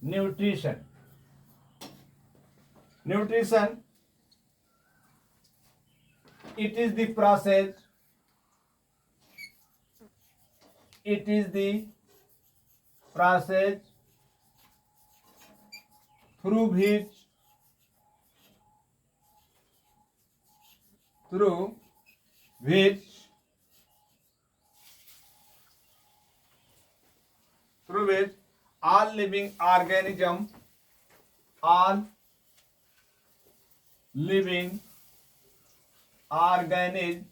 nutrition. Nutrition, it is the process, it is the process through which all living organism all living organism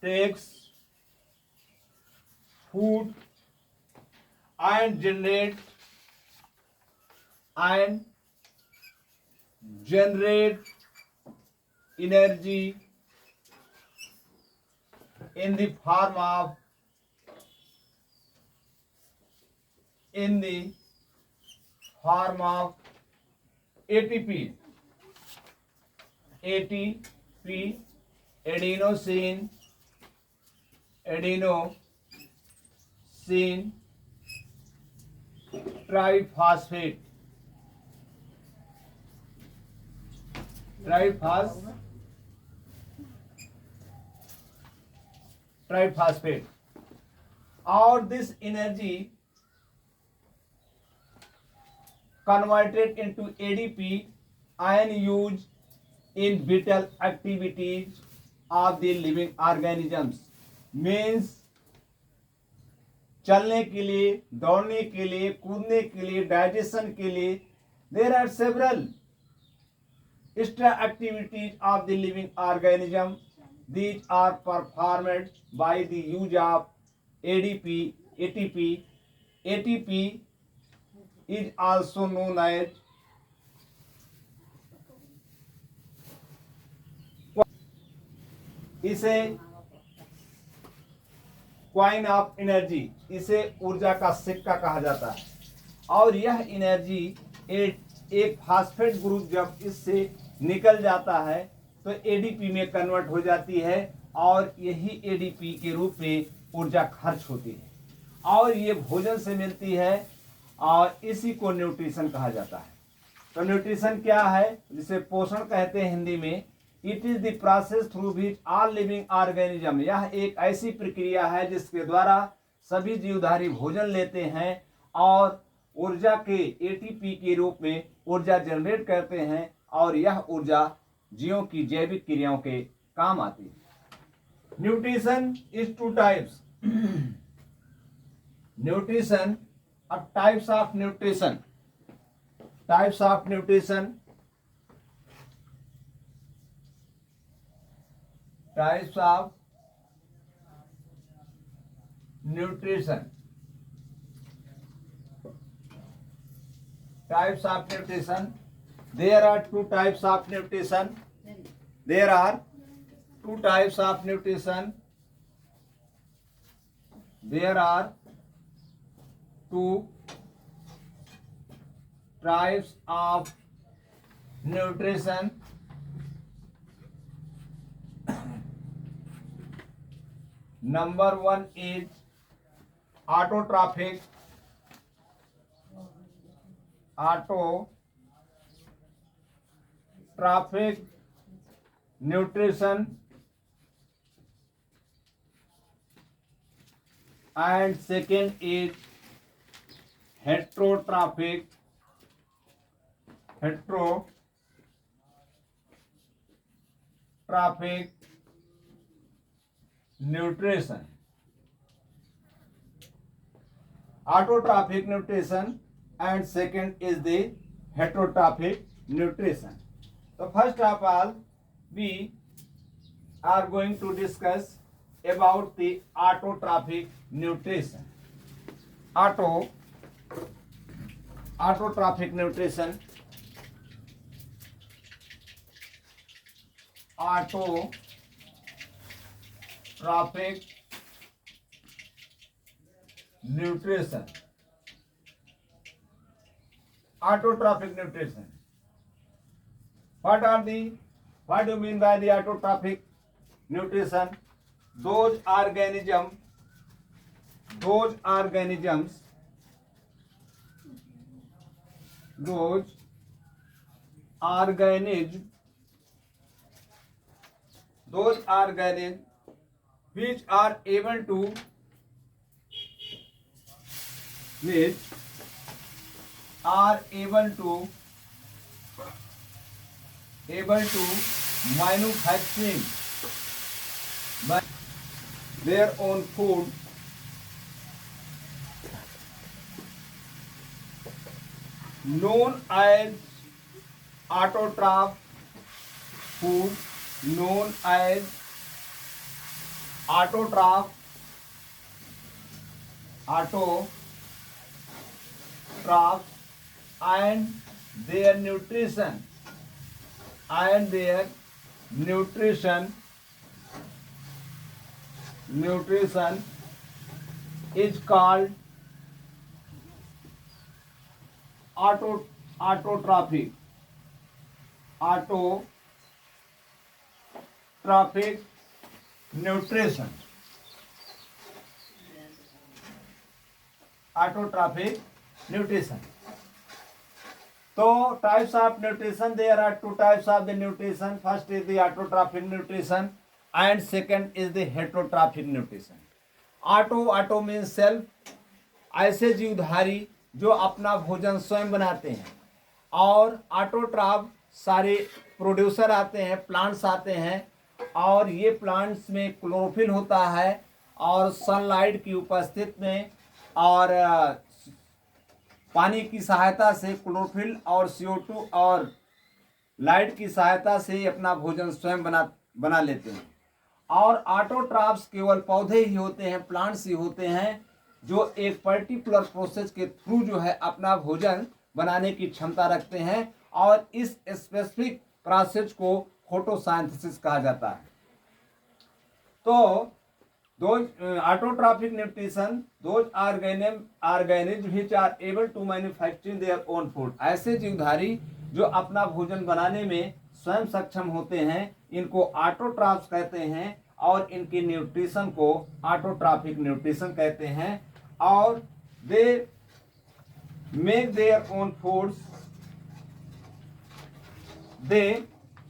takes food and generate energy in the form of ATP, adenosine triphosphate, triphosphate, or this energy converted into ADP and used in vital activities of the living organisms. Means चलने के लिए, दौड़ने के लिए, कूदने के लिए, digestion के लिए, there are several extra activities of the living organism. These are performed by the use of ADP, ATP. ATP is also known as इसे क्वाइन ऑफ एनर्जी, इसे ऊर्जा का सिक्का कहा जाता है। और यह एनर्जी एक फास्फेट ग्रुप जब इससे निकल जाता है तो एडीपी में कन्वर्ट हो जाती है और यही एडीपी के रूप में ऊर्जा खर्च होती है और ये भोजन से मिलती है और इसी को न्यूट्रिशन कहा जाता है। तो न्यूट्रिशन क्या है, जिसे पोषण कहते हैं हिंदी में। It is the process through which all living organism, यह एक ऐसी प्रक्रिया है जिसके द्वारा सभी जीवधारी भोजन लेते हैं और ऊर्जा के एटीपी के रूप में ऊर्जा जनरेट करते हैं और यह ऊर्जा जीवों की जैविक क्रियाओं के काम आती है। Nutrition is two types. Nutrition और types of nutrition. Types of nutrition, types of nutrition. Types of nutrition. There are two types of nutrition. There are two types of nutrition. There are two types of nutrition. Number one is autotrophic nutrition and second is heterotrophic nutrition. Autotrophic nutrition and second is the heterotrophic nutrition. So first of all we are going to discuss about the autotrophic nutrition. Autotrophic nutrition. Autotrophic nutrition. Autotrophic nutrition. What do you mean by the autotrophic nutrition? those organisms those organisms which are able to manufacturing their own food known as autotroph food, known as autotroph and their nutrition is called autotrophic nutrition. Autotrophic nutrition. So types of nutrition, there are two types of the nutrition. First is the autotrophic nutrition and second is the heterotrophic nutrition. Auto means self, ऐसे जीवधारी जो अपना भोजन स्वयं बनाते हैं, और autotroph सारे producer आते हैं, प्लांट्स आते हैं, और ये प्लांट्स में क्लोरोफिल होता है और सनलाइट की उपस्थिति में और पानी की सहायता से क्लोरोफिल और CO2 और लाइट की सहायता से अपना भोजन स्वयं बना लेते हैं। और ऑटोट्रॉफ्स केवल पौधे ही होते हैं, प्लांट्स ही होते हैं जो एक पर्टिकुलर प्रोसेस के थ्रू जो है अपना भोजन बनाने की क्षमता रखते हैं, और इस स्पेसिफिक प्रोसेस को फोटोसिंथेसिस कहा जाता है। तो autotrophic nutrition, those organisms which are able to manufacture their own food, ऐसे जीवधारी जो अपना भोजन बनाने में स्वयं सक्षम होते हैं, इनको ऑटोट्रॉफ्स कहते हैं, और इनके न्यूट्रिशन को ऑटोट्रॉफिक न्यूट्रिशन कहते हैं। और they make their own foods, they